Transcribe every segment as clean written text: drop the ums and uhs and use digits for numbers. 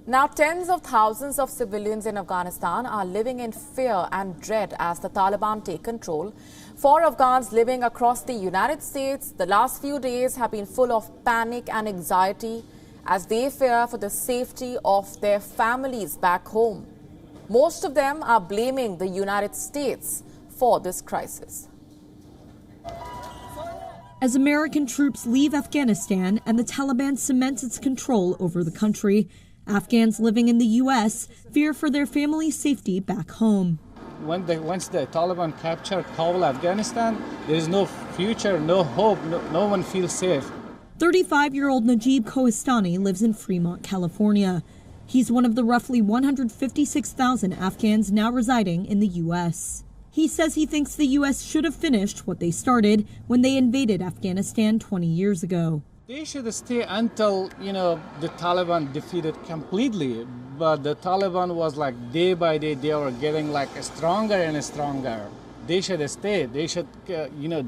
Now, tens of thousands of civilians in Afghanistan are living in fear and dread as the Taliban take control. For Afghans living across the United States, the last few days have been full of panic and anxiety as they fear for the safety of their families back home. Most of them are blaming the United States for this crisis. As American troops leave Afghanistan and the Taliban cements its control over the country, Afghans living in the U.S. fear for their family's safety back home. Once the Taliban captured Kabul, Afghanistan, there is no future, no hope, no one feels safe. 35-year-old Najib Koistani lives in Fremont, California. He's one of the roughly 156,000 Afghans now residing in the U.S. He says he thinks the U.S. should have finished what they started when they invaded Afghanistan 20 years ago. They should stay until, the Taliban defeated completely. But the Taliban was like day by day, they were getting like stronger and stronger. They should stay. They should,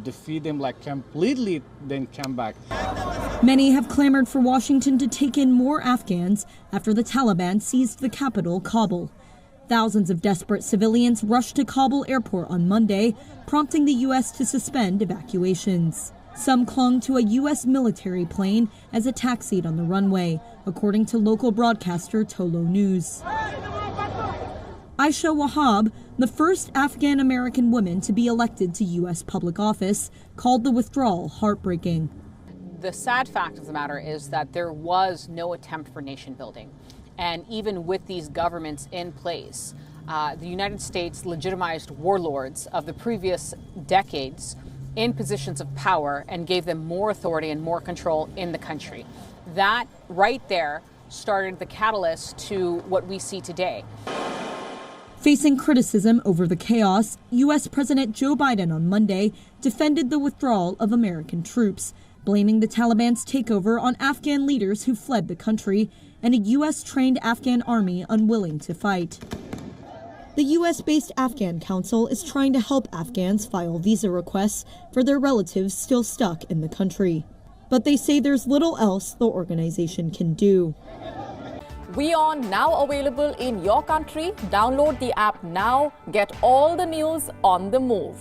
defeat them like completely, then come back. Many have clamored for Washington to take in more Afghans after the Taliban seized the capital, Kabul. Thousands of desperate civilians rushed to Kabul airport on Monday, prompting the U.S. to suspend evacuations. Some clung to a U.S. military plane as it taxied on the runway, according to local broadcaster Tolo News. Aisha Wahab, the first Afghan-American woman to be elected to U.S. public office, called the withdrawal heartbreaking. The sad fact of the matter is that there was no attempt for nation building. And even with these governments in place, the United States legitimized warlords of the previous decades in positions of power and gave them more authority and more control in the country. That right there started the catalyst to what we see today. Facing criticism over the chaos, U.S. President Joe Biden on Monday defended the withdrawal of American troops, blaming the Taliban's takeover on Afghan leaders who fled the country and a U.S.-trained Afghan army unwilling to fight. The U.S.-based Afghan Council is trying to help Afghans file visa requests for their relatives still stuck in the country. But they say there's little else the organization can do. WION now available in your country. Download the app now. Get all the news on the move.